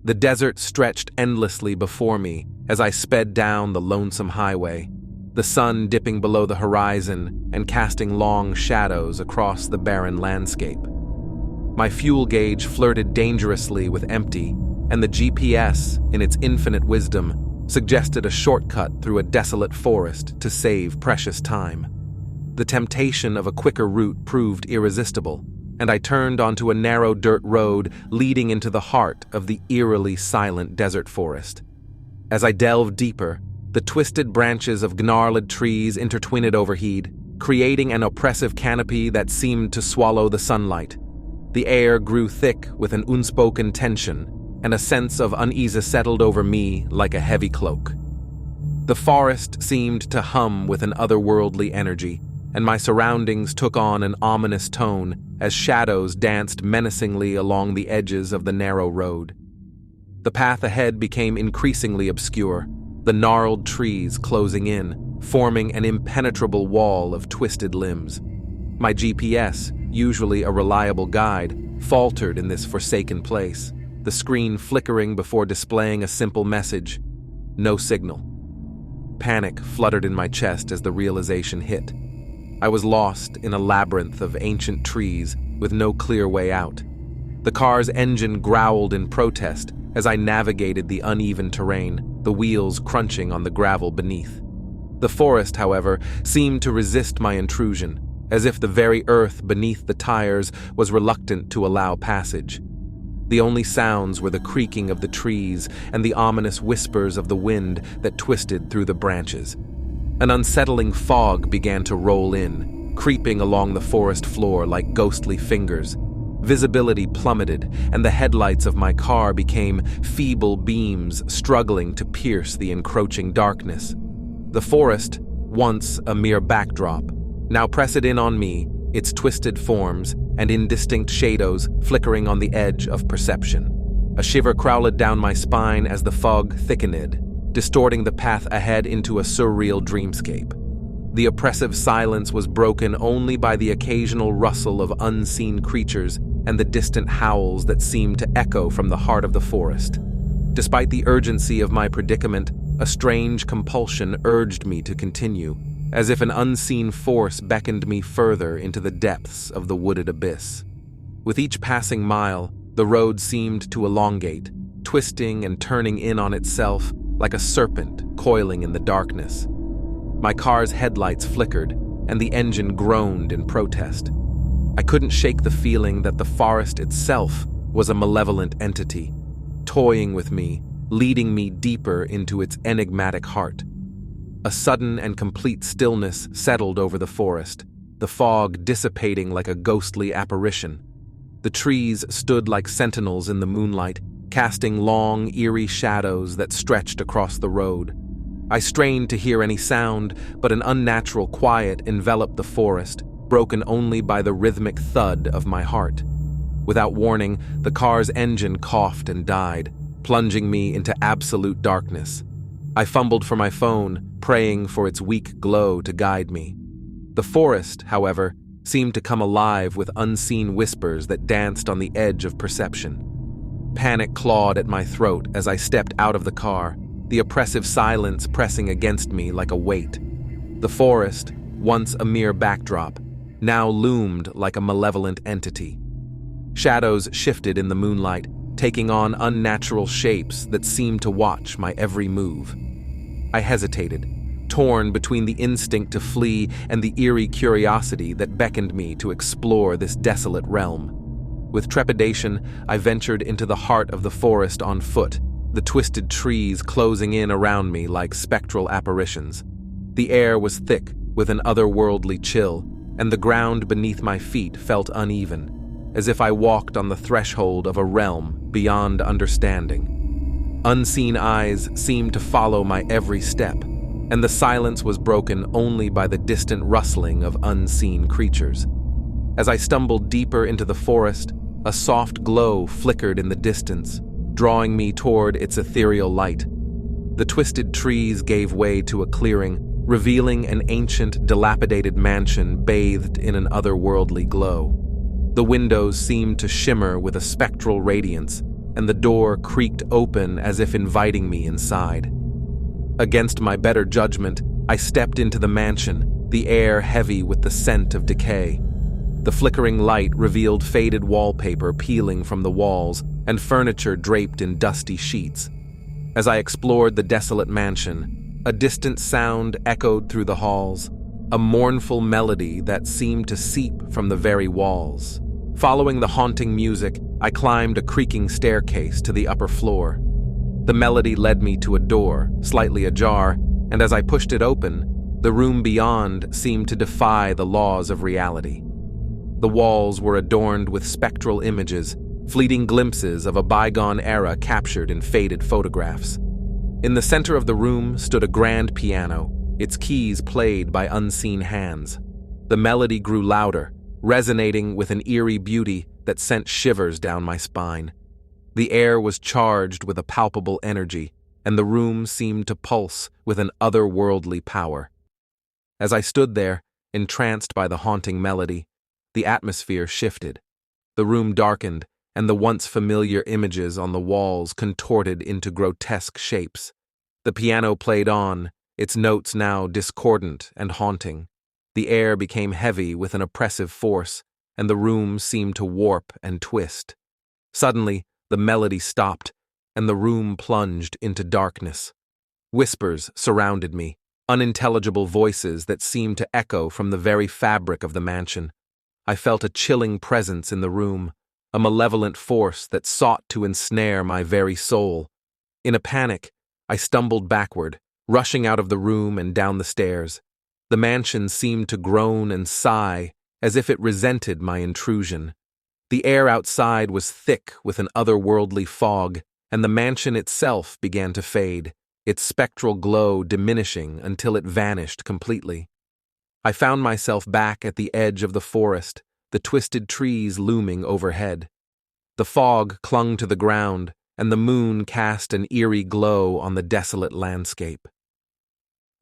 The desert stretched endlessly before me as I sped down the lonesome highway, the sun dipping below the horizon and casting long shadows across the barren landscape. My fuel gauge flirted dangerously with empty, and the GPS, in its infinite wisdom, suggested a shortcut through a desolate forest to save precious time. The temptation of a quicker route proved irresistible, and I turned onto a narrow dirt road leading into the heart of the eerily silent desert forest. As I delved deeper, the twisted branches of gnarled trees intertwined overhead, creating an oppressive canopy that seemed to swallow the sunlight. The air grew thick with an unspoken tension, and a sense of unease settled over me like a heavy cloak. The forest seemed to hum with an otherworldly energy, and my surroundings took on an ominous tone as shadows danced menacingly along the edges of the narrow road. The path ahead became increasingly obscure, the gnarled trees closing in, forming an impenetrable wall of twisted limbs. My GPS, usually a reliable guide, faltered in this forsaken place, the screen flickering before displaying a simple message: no signal. Panic fluttered in my chest as the realization hit. I was lost in a labyrinth of ancient trees with no clear way out. The car's engine growled in protest as I navigated the uneven terrain, the wheels crunching on the gravel beneath. The forest, however, seemed to resist my intrusion, as if the very earth beneath the tires was reluctant to allow passage. The only sounds were the creaking of the trees and the ominous whispers of the wind that twisted through the branches. An unsettling fog began to roll in, creeping along the forest floor like ghostly fingers. Visibility plummeted, and the headlights of my car became feeble beams struggling to pierce the encroaching darkness. The forest, once a mere backdrop, now pressed in on me, its twisted forms and indistinct shadows flickering on the edge of perception. A shiver crawled down my spine as the fog thickened, distorting the path ahead into a surreal dreamscape. The oppressive silence was broken only by the occasional rustle of unseen creatures and the distant howls that seemed to echo from the heart of the forest. Despite the urgency of my predicament, a strange compulsion urged me to continue, as if an unseen force beckoned me further into the depths of the wooded abyss. With each passing mile, the road seemed to elongate, twisting and turning in on itself like a serpent coiling in the darkness. My car's headlights flickered, and the engine groaned in protest. I couldn't shake the feeling that the forest itself was a malevolent entity, toying with me, leading me deeper into its enigmatic heart. A sudden and complete stillness settled over the forest, the fog dissipating like a ghostly apparition. The trees stood like sentinels in the moonlight, casting long, eerie shadows that stretched across the road. I strained to hear any sound, but an unnatural quiet enveloped the forest, broken only by the rhythmic thud of my heart. Without warning, the car's engine coughed and died, plunging me into absolute darkness. I fumbled for my phone, praying for its weak glow to guide me. The forest, however, seemed to come alive with unseen whispers that danced on the edge of perception. Panic clawed at my throat as I stepped out of the car, the oppressive silence pressing against me like a weight. The forest, once a mere backdrop, now loomed like a malevolent entity. Shadows shifted in the moonlight, taking on unnatural shapes that seemed to watch my every move. I hesitated, torn between the instinct to flee and the eerie curiosity that beckoned me to explore this desolate realm. With trepidation, I ventured into the heart of the forest on foot, the twisted trees closing in around me like spectral apparitions. The air was thick with an otherworldly chill, and the ground beneath my feet felt uneven, as if I walked on the threshold of a realm beyond understanding. Unseen eyes seemed to follow my every step, and the silence was broken only by the distant rustling of unseen creatures. As I stumbled deeper into the forest, a soft glow flickered in the distance, drawing me toward its ethereal light. The twisted trees gave way to a clearing, revealing an ancient, dilapidated mansion bathed in an otherworldly glow. The windows seemed to shimmer with a spectral radiance, and the door creaked open as if inviting me inside. Against my better judgment, I stepped into the mansion, the air heavy with the scent of decay. The flickering light revealed faded wallpaper peeling from the walls and furniture draped in dusty sheets. As I explored the desolate mansion, a distant sound echoed through the halls, a mournful melody that seemed to seep from the very walls. Following the haunting music, I climbed a creaking staircase to the upper floor. The melody led me to a door, slightly ajar, and as I pushed it open, the room beyond seemed to defy the laws of reality. The walls were adorned with spectral images, fleeting glimpses of a bygone era captured in faded photographs. In the center of the room stood a grand piano, its keys played by unseen hands. The melody grew louder, resonating with an eerie beauty that sent shivers down my spine. The air was charged with a palpable energy, and the room seemed to pulse with an otherworldly power. As I stood there, entranced by the haunting melody, the atmosphere shifted. The room darkened, and the once familiar images on the walls contorted into grotesque shapes. The piano played on, its notes now discordant and haunting. The air became heavy with an oppressive force, and the room seemed to warp and twist. Suddenly, the melody stopped, and the room plunged into darkness. Whispers surrounded me, unintelligible voices that seemed to echo from the very fabric of the mansion. I felt a chilling presence in the room, a malevolent force that sought to ensnare my very soul. In a panic, I stumbled backward, rushing out of the room and down the stairs. The mansion seemed to groan and sigh, as if it resented my intrusion. The air outside was thick with an otherworldly fog, and the mansion itself began to fade, its spectral glow diminishing until it vanished completely. I found myself back at the edge of the forest, the twisted trees looming overhead. The fog clung to the ground, and the moon cast an eerie glow on the desolate landscape.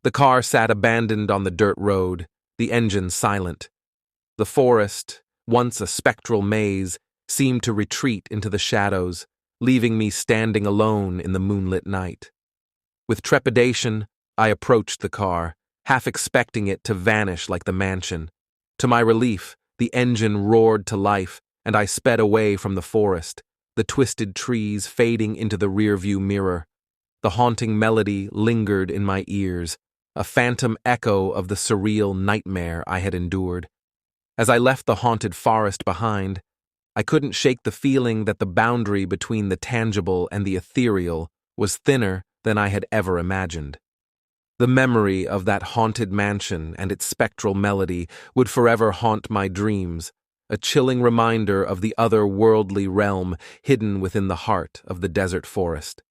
The car sat abandoned on the dirt road, the engine silent. The forest, once a spectral maze, seemed to retreat into the shadows, leaving me standing alone in the moonlit night. With trepidation, I approached the car, half expecting it to vanish like the mansion. To my relief, the engine roared to life, and I sped away from the forest, the twisted trees fading into the rearview mirror. The haunting melody lingered in my ears, a phantom echo of the surreal nightmare I had endured. As I left the haunted forest behind, I couldn't shake the feeling that the boundary between the tangible and the ethereal was thinner than I had ever imagined. The memory of that haunted mansion and its spectral melody would forever haunt my dreams, a chilling reminder of the other-worldly realm hidden within the heart of the desert forest.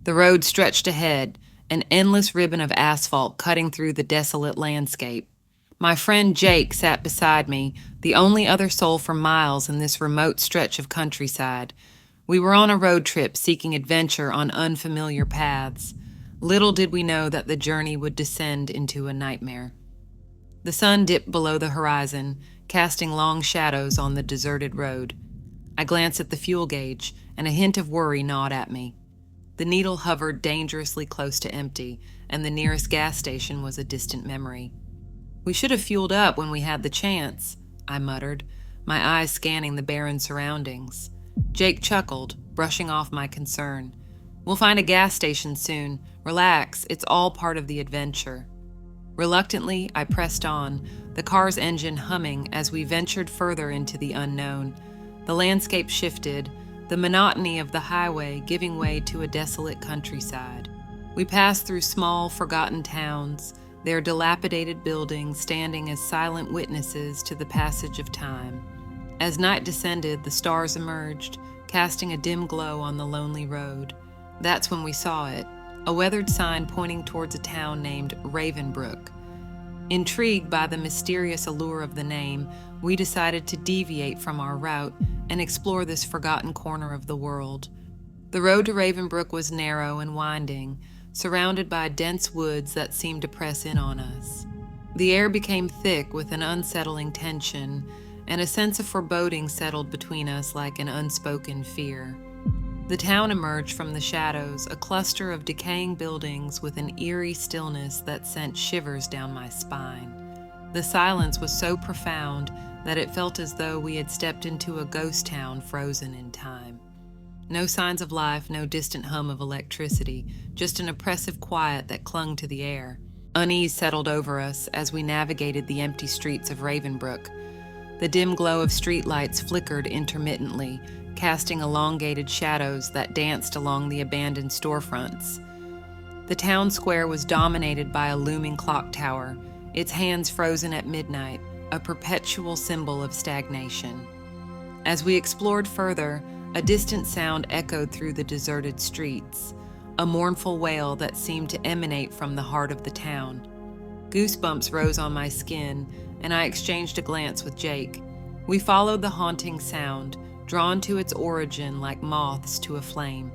The road stretched ahead, an endless ribbon of asphalt cutting through the desolate landscape. My friend Jake sat beside me, the only other soul for miles in this remote stretch of countryside. We were on a road trip seeking adventure on unfamiliar paths. Little did we know that the journey would descend into a nightmare. The sun dipped below the horizon, casting long shadows on the deserted road. I glanced at the fuel gauge, and a hint of worry gnawed at me. The needle hovered dangerously close to empty, and the nearest gas station was a distant memory. "We should have fueled up when we had the chance," I muttered, my eyes scanning the barren surroundings. Jake chuckled, brushing off my concern. "We'll find a gas station soon. Relax, it's all part of the adventure." Reluctantly, I pressed on, the car's engine humming as we ventured further into the unknown. The landscape shifted, the monotony of the highway giving way to a desolate countryside. We passed through small, forgotten towns, their dilapidated buildings standing as silent witnesses to the passage of time. As night descended, the stars emerged, casting a dim glow on the lonely road. That's when we saw it, a weathered sign pointing towards a town named Ravenbrook. Intrigued by the mysterious allure of the name, we decided to deviate from our route and explore this forgotten corner of the world. The road to Ravenbrook was narrow and winding, surrounded by dense woods that seemed to press in on us. The air became thick with an unsettling tension, and a sense of foreboding settled between us like an unspoken fear. The town emerged from the shadows, a cluster of decaying buildings with an eerie stillness that sent shivers down my spine. The silence was so profound that it felt as though we had stepped into a ghost town frozen in time. No signs of life, no distant hum of electricity, just an oppressive quiet that clung to the air. Unease settled over us as we navigated the empty streets of Ravenbrook. The dim glow of streetlights flickered intermittently, casting elongated shadows that danced along the abandoned storefronts. The town square was dominated by a looming clock tower, its hands frozen at midnight, a perpetual symbol of stagnation. As we explored further, a distant sound echoed through the deserted streets, a mournful wail that seemed to emanate from the heart of the town. Goosebumps rose on my skin, and I exchanged a glance with Jake. We followed the haunting sound, drawn to its origin like moths to a flame.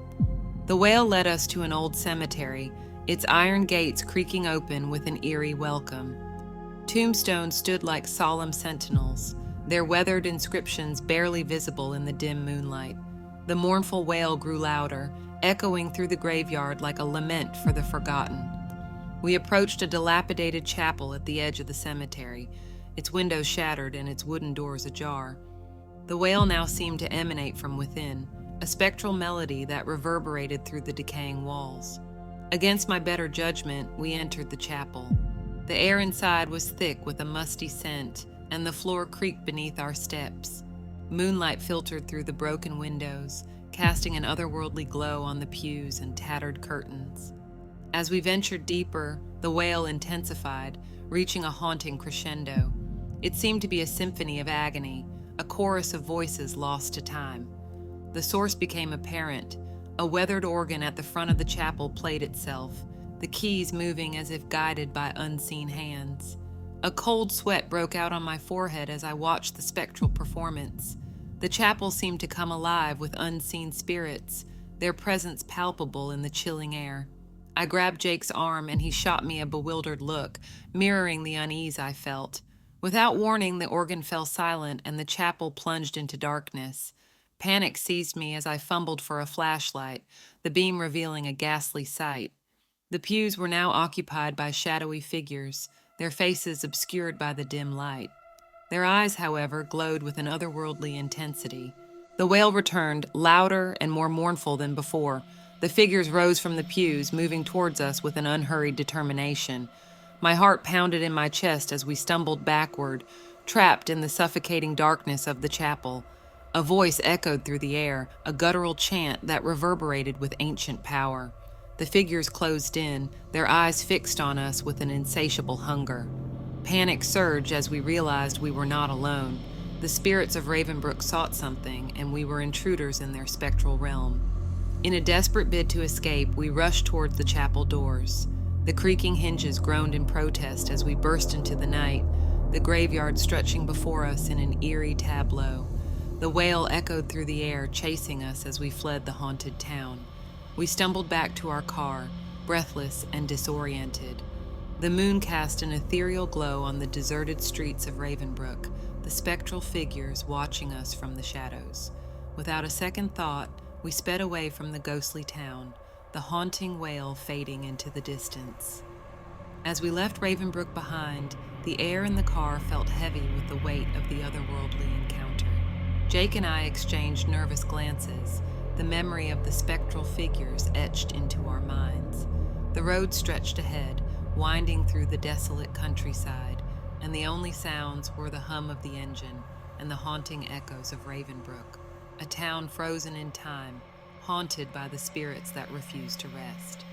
The wail led us to an old cemetery, its iron gates creaking open with an eerie welcome. Tombstones stood like solemn sentinels, their weathered inscriptions barely visible in the dim moonlight. The mournful wail grew louder, echoing through the graveyard like a lament for the forgotten. We approached a dilapidated chapel at the edge of the cemetery, its windows shattered and its wooden doors ajar. The wail now seemed to emanate from within, a spectral melody that reverberated through the decaying walls. Against my better judgment, we entered the chapel. The air inside was thick with a musty scent, and the floor creaked beneath our steps. Moonlight filtered through the broken windows, casting an otherworldly glow on the pews and tattered curtains. As we ventured deeper, the wail intensified, reaching a haunting crescendo. It seemed to be a symphony of agony, a chorus of voices lost to time. The source became apparent. A weathered organ at the front of the chapel played itself, the keys moving as if guided by unseen hands. A cold sweat broke out on my forehead as I watched the spectral performance. The chapel seemed to come alive with unseen spirits, their presence palpable in the chilling air. I grabbed Jake's arm and he shot me a bewildered look, mirroring the unease I felt. Without warning, the organ fell silent and the chapel plunged into darkness. Panic seized me as I fumbled for a flashlight, the beam revealing a ghastly sight. The pews were now occupied by shadowy figures, their faces obscured by the dim light. Their eyes, however, glowed with an otherworldly intensity. The wail returned, louder and more mournful than before. The figures rose from the pews, moving towards us with an unhurried determination. My heart pounded in my chest as we stumbled backward, trapped in the suffocating darkness of the chapel. A voice echoed through the air, a guttural chant that reverberated with ancient power. The figures closed in, their eyes fixed on us with an insatiable hunger. Panic surged as we realized we were not alone. The spirits of Ravenbrook sought something, and we were intruders in their spectral realm. In a desperate bid to escape, we rushed towards the chapel doors. The creaking hinges groaned in protest as we burst into the night, the graveyard stretching before us in an eerie tableau. The wail echoed through the air, chasing us as we fled the haunted town. We stumbled back to our car, breathless and disoriented. The moon cast an ethereal glow on the deserted streets of Ravenbrook, the spectral figures watching us from the shadows. Without a second thought, we sped away from the ghostly town, the haunting wail fading into the distance. As we left Ravenbrook behind, the air in the car felt heavy with the weight of the otherworldly encounter. Jake and I exchanged nervous glances, the memory of the spectral figures etched into our minds. The road stretched ahead, winding through the desolate countryside, and the only sounds were the hum of the engine and the haunting echoes of Ravenbrook, a town frozen in time, haunted by the spirits that refused to rest.